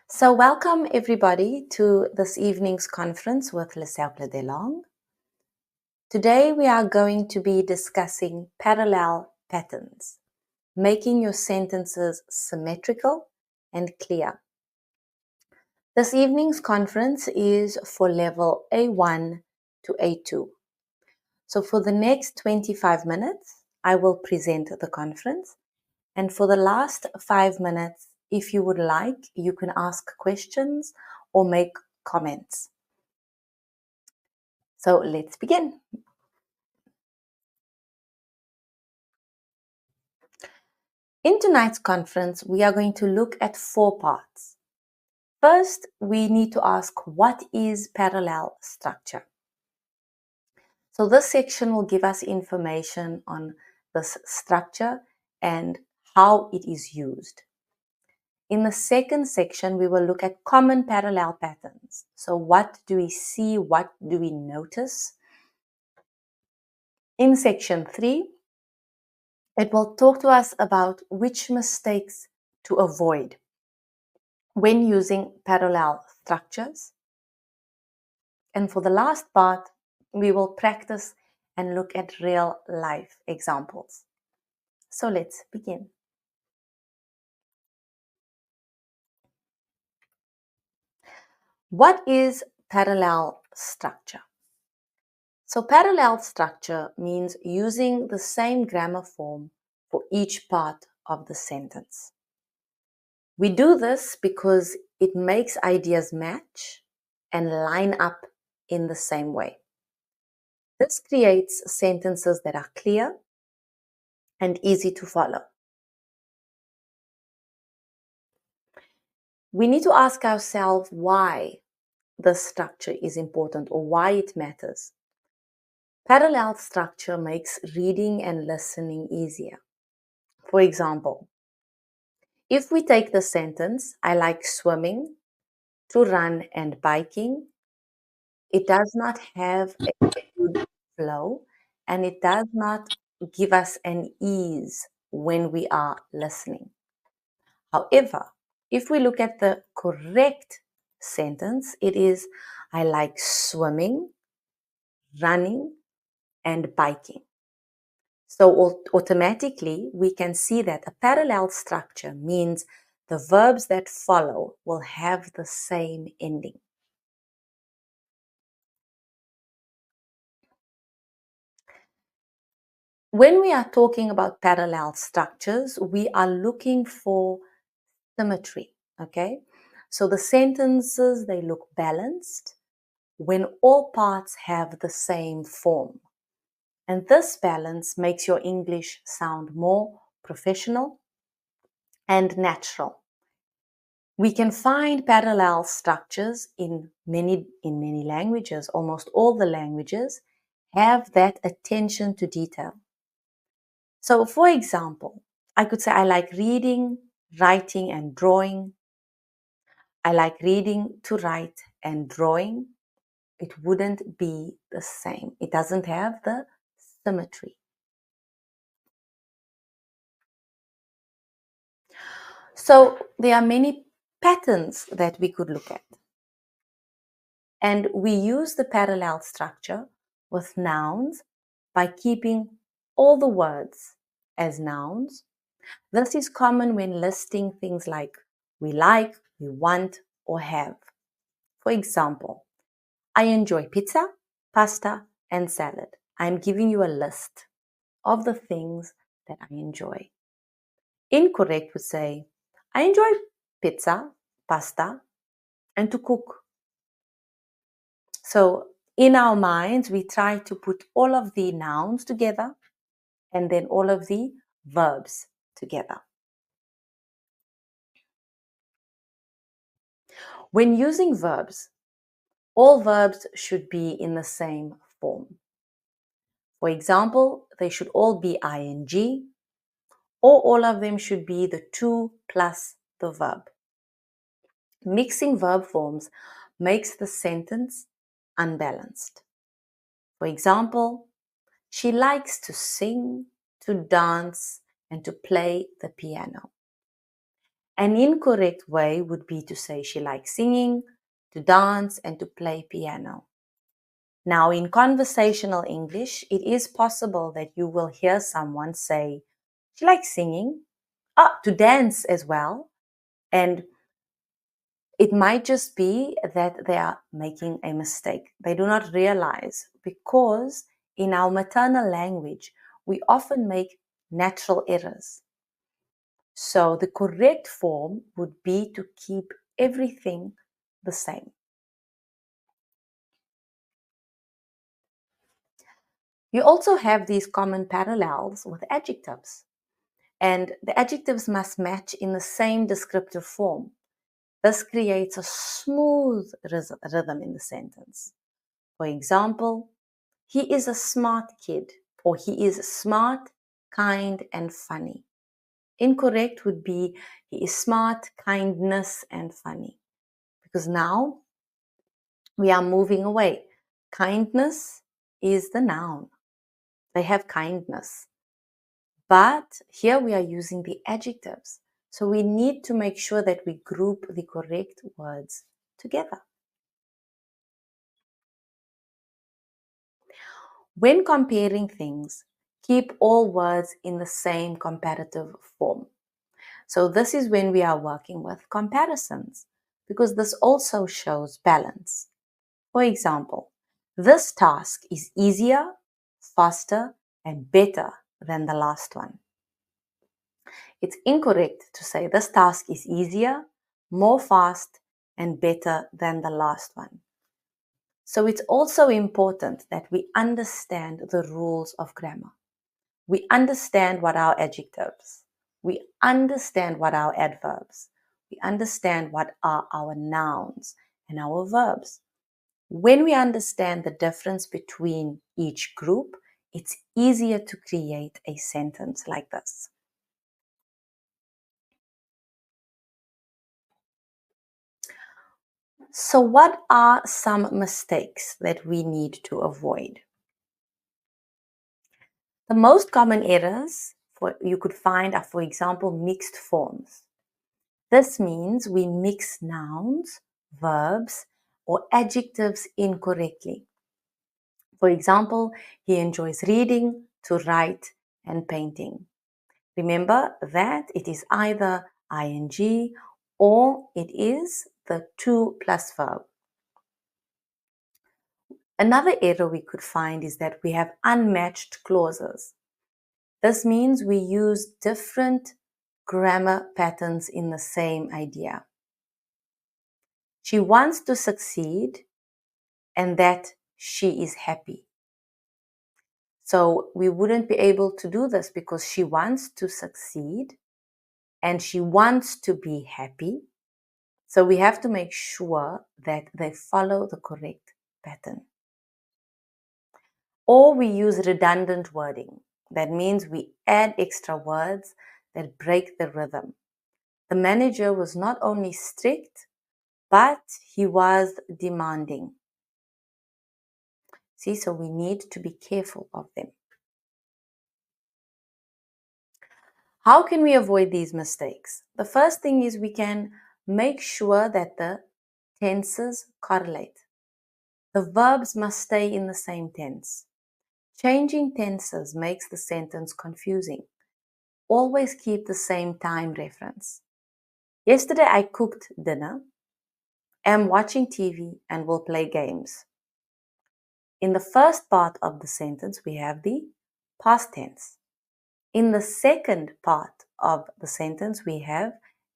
So welcome everybody to this evening's conference with Le Cercle des Langues. Today we are going to be discussing parallel patterns, making your sentences symmetrical and clear. This evening's conference is for level A1 to A2. So for the next 25 minutes, I will present the conference. And for the last 5 minutes, if you would like, you can ask questions or make comments. So let's begin. In tonight's conference, we are going to look at 4 parts. First, we need to ask, what is parallel structure? So this section will give us information on this structure and how it is used. In the second section, we will look at common parallel patterns. So what do we see? What do we notice? In section 3, it will talk to us about which mistakes to avoid when using parallel structures. And for the last part, we will practice and look at real life examples. So let's begin. What is parallel structure? So parallel structure means using the same grammar form for each part of the sentence. We do this because it makes ideas match and line up in the same way. This creates sentences that are clear and easy to follow. We need to ask ourselves why the structure is important or why it matters. Parallel structure makes reading and listening easier. For example, if we take the sentence, I like swimming, to run and biking, it does not have a good flow and it does not give us an ease when we are listening. However, if we look at the correct sentence, it is, I like swimming, running, and biking. So automatically, we can see that a parallel structure means the verbs that follow will have the same ending. When we are talking about parallel structures, we are looking for symmetry, okay? So the sentences, they look balanced when all parts have the same form. And this balance makes your English sound more professional and natural. We can find parallel structures in many languages. Almost all the languages have that attention to detail. So for example, I could say I like reading, writing, and drawing. I like reading to write and drawing. It wouldn't be the same. It doesn't have the symmetry. So there are many patterns that we could look at. And we use the parallel structure with nouns by keeping all the words as nouns. This is common when listing things like we like, we want, or have. For example, I enjoy pizza, pasta, and salad. I'm giving you a list of the things that I enjoy. Incorrect would say, I enjoy pizza, pasta, and to cook. So in our minds, we try to put all of the nouns together and then all of the verbs together. When using verbs, all verbs should be in the same form. For example, they should all be ing, or all of them should be the to plus the verb. Mixing verb forms makes the sentence unbalanced. For example, she likes to sing, to dance, and to play the piano. An incorrect way would be to say she likes singing, to dance, and to play piano. Now, in conversational English, it is possible that you will hear someone say, she likes singing, to dance as well. And it might just be that they are making a mistake. They do not realize, because in our maternal language, we often make natural errors. So the correct form would be to keep everything the same. You also have these common parallels with adjectives, and the adjectives must match in the same descriptive form. This creates a smooth rhythm in the sentence. For example, he is a smart kid, or he is smart, kind, and funny. Incorrect would be he is smart, kindness, and funny. Because now we are moving away. Kindness is the noun. They have kindness. But here we are using the adjectives. So we need to make sure that we group the correct words together. When comparing things, keep all words in the same comparative form. So this is when we are working with comparisons, because this also shows balance. For example, this task is easier, faster, and better than the last one. It's incorrect to say this task is easier, more fast, and better than the last one. So it's also important that we understand the rules of grammar. We understand what our adjectives, we understand what our adverbs, we understand what are our nouns and our verbs. When we understand the difference between each group, it's easier to create a sentence like this. So what are some mistakes that we need to avoid? The most common errors you could find are, for example, mixed forms. This means we mix nouns, verbs, or adjectives incorrectly. For example, he enjoys reading, to write, and painting. Remember that it is either ing or it is the to plus verb. Another error we could find is that we have unmatched clauses. This means we use different grammar patterns in the same idea. She wants to succeed and that she is happy. So we wouldn't be able to do this because she wants to succeed and she wants to be happy. So we have to make sure that they follow the correct pattern. Or we use redundant wording. That means we add extra words that break the rhythm. The manager was not only strict, but he was demanding. See, so we need to be careful of them. How can we avoid these mistakes? The first thing is we can make sure that the tenses correlate. The verbs must stay in the same tense. Changing tenses makes the sentence confusing. Always keep the same time reference. Yesterday I cooked dinner, am watching TV, and will play games. In the first part of the sentence, we have the past tense. In the second part of the sentence, we have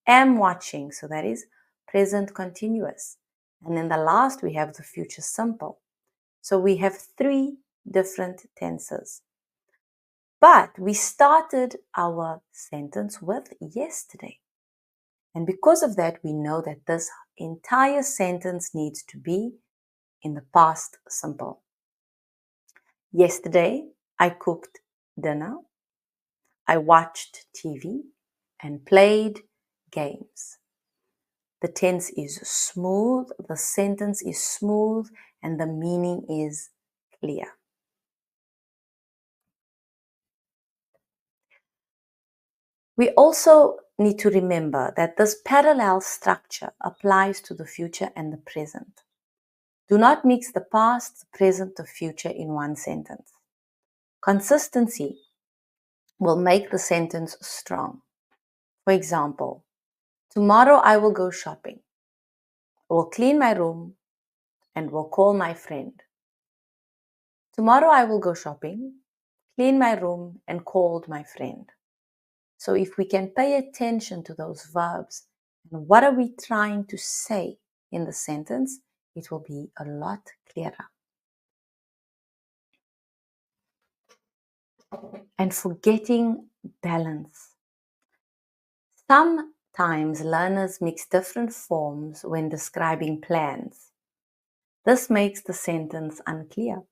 am watching, so that is present continuous. And in the last, we have the future simple. So we have 3 different tenses. But we started our sentence with yesterday. And because of that, we know that this entire sentence needs to be in the past simple. Yesterday, I cooked dinner, I watched TV, and played games. The tense is smooth, the sentence is smooth, and the meaning is clear. We also need to remember that this parallel structure applies to the future and the present. Do not mix the past, the present, the future in one sentence. Consistency will make the sentence strong. For example, tomorrow I will go shopping, will clean my room, and will call my friend. Tomorrow I will go shopping, clean my room, and called my friend. So if we can pay attention to those verbs and what are we trying to say in the sentence, it will be a lot clearer. And forgetting balance. Sometimes learners mix different forms when describing plans. This makes the sentence unclear.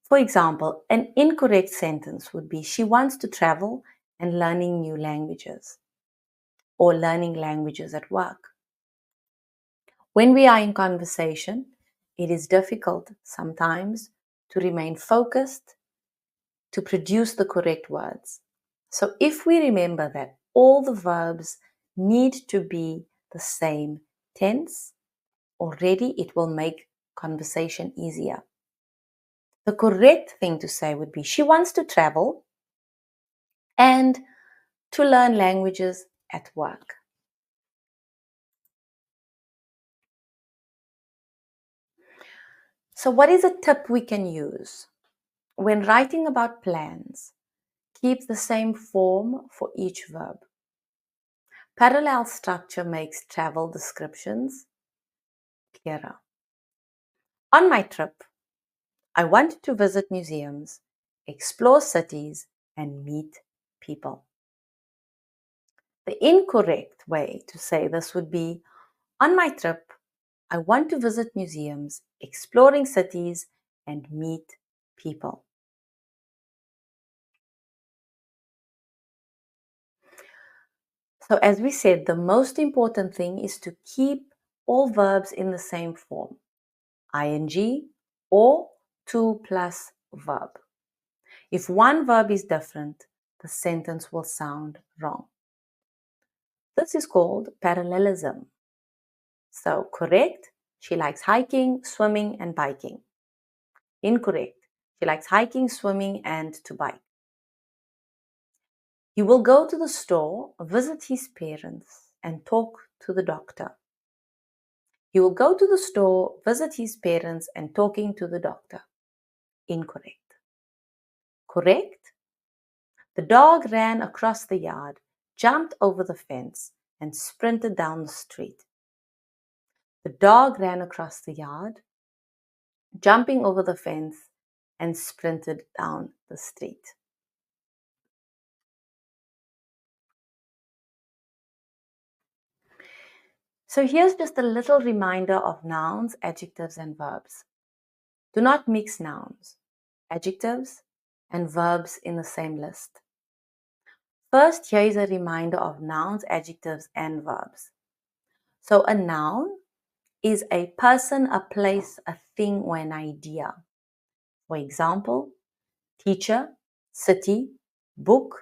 For example, an incorrect sentence would be, she wants to travel and learning new languages, or learning languages at work. When we are in conversation, it is difficult sometimes to remain focused, to produce the correct words. So if we remember that all the verbs need to be the same tense, already it will make conversation easier. The correct thing to say would be, she wants to travel and to learn languages at work. So what is a tip we can use? When writing about plans, keep the same form for each verb. Parallel structure makes travel descriptions clearer. On my trip, I wanted to visit museums, explore cities, and meet people. The incorrect way to say this would be, on my trip, I want to visit museums, exploring cities, and meet people. So as we said, the most important thing is to keep all verbs in the same form, ing or to plus verb. If one verb is different, the sentence will sound wrong. This is called parallelism. So correct, she likes hiking, swimming, and biking. Incorrect, she likes hiking, swimming, and to bike. He will go to the store, visit his parents, and talk to the doctor. He will go to the store, visit his parents, and talking to the doctor. Incorrect. Correct? The dog ran across the yard, jumped over the fence, and sprinted down the street. The dog ran across the yard, jumping over the fence, and sprinted down the street. So here's just a little reminder of nouns, adjectives, and verbs. Do not mix nouns, adjectives, and verbs in the same list. First, here is a reminder of nouns, adjectives, and verbs. So a noun is a person, a place, a thing, or an idea. For example, teacher, city, book,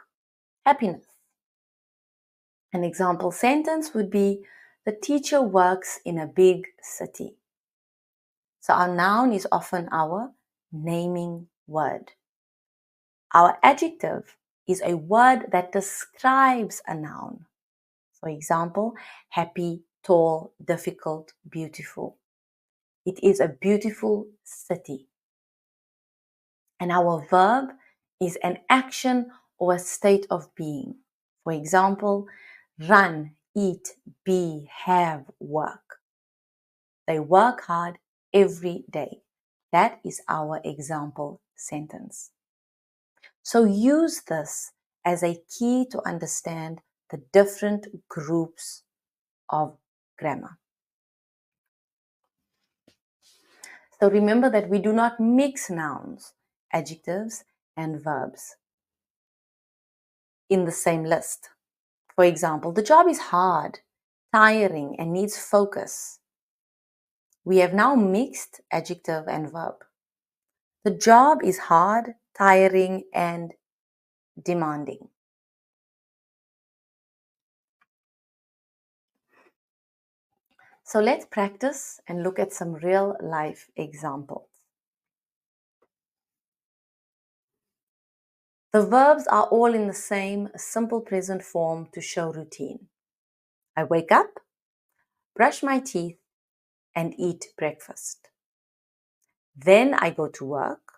happiness. An example sentence would be, the teacher works in a big city. So our noun is often our naming word. Our adjective is a word that describes a noun. For example, happy, tall, difficult, beautiful. It is a beautiful city. And our verb is an action or a state of being. For example, run, eat, be, have, work. They work hard every day. That is our example sentence. So use this as a key to understand the different groups of grammar. So remember that we do not mix nouns, adjectives, and verbs in the same list. For example, the job is hard, tiring, and needs focus. We have now mixed adjective and verb. The job is hard, tiring, and demanding. So let's practice and look at some real life examples. The verbs are all in the same simple present form to show routine. I wake up, brush my teeth, and eat breakfast. Then I go to work,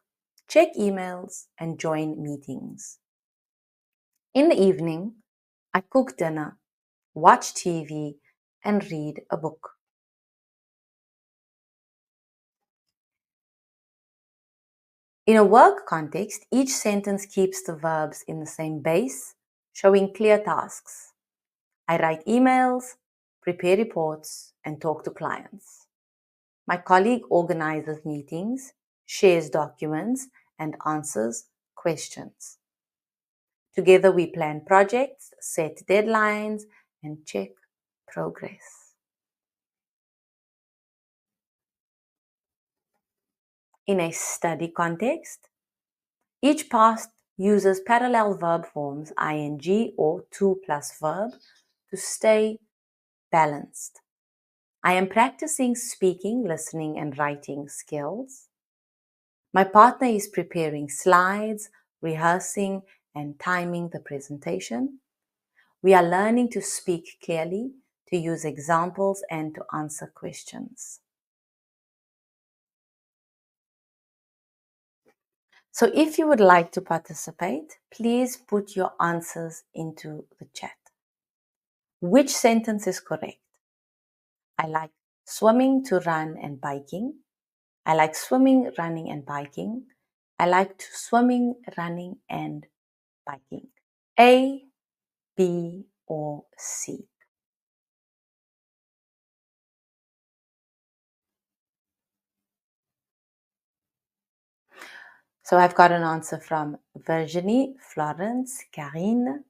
check emails, and join meetings. In the evening, I cook dinner, watch TV, and read a book. In a work context, each sentence keeps the verbs in the same base, showing clear tasks. I write emails, prepare reports, and talk to clients. My colleague organizes meetings, shares documents, and answers questions. Together we plan projects, set deadlines, and check progress. In a study context, each past uses parallel verb forms ing or to plus verb to stay balanced. I am practicing speaking, listening, and writing skills. My partner is preparing slides, rehearsing, and timing the presentation. We are learning to speak clearly, to use examples, and to answer questions. So if you would like to participate, please put your answers into the chat. Which sentence is correct? I like swimming to run and biking. I like swimming, running, and biking. I like to swimming, running, and biking. A, B, or C? So I've got an answer from Virginie, Florence, Karine,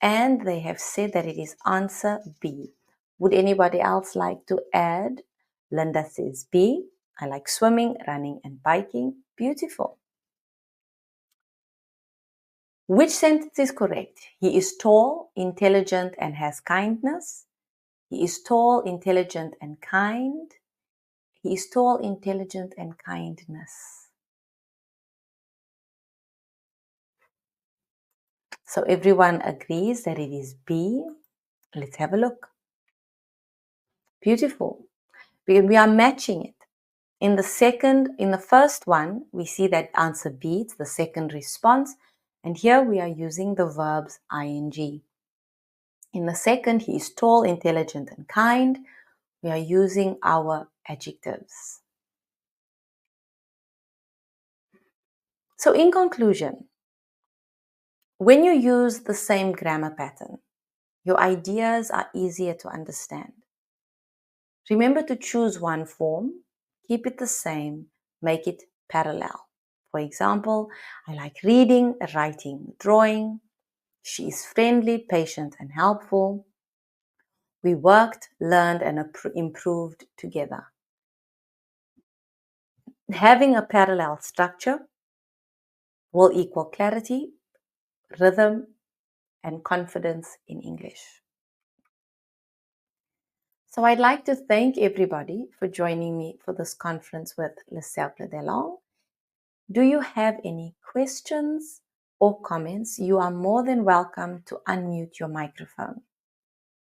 and they have said that it is answer B. Would anybody else like to add? Linda says B. I like swimming, running, and biking. Beautiful. Which sentence is correct? He is tall, intelligent, and has kindness. He is tall, intelligent, and kind. He is tall, intelligent, and kindness. So everyone agrees that it is B. Let's have a look. Beautiful. We are matching it. In the first one, we see that answer B, it's the second response. And here we are using the verbs ing. In the second, he is tall, intelligent, and kind. We are using our adjectives. So in conclusion, when you use the same grammar pattern, your ideas are easier to understand. Remember to choose one form, keep it the same, make it parallel. For example, I like reading, writing, drawing. She is friendly, patient, and helpful. We worked, learned, and improved together. Having a parallel structure will equal clarity, rhythm, and confidence in English. So I'd like to thank everybody for joining me for this conference with Le Cercle des Langues. Do you have any questions or comments? You are more than welcome to unmute your microphone.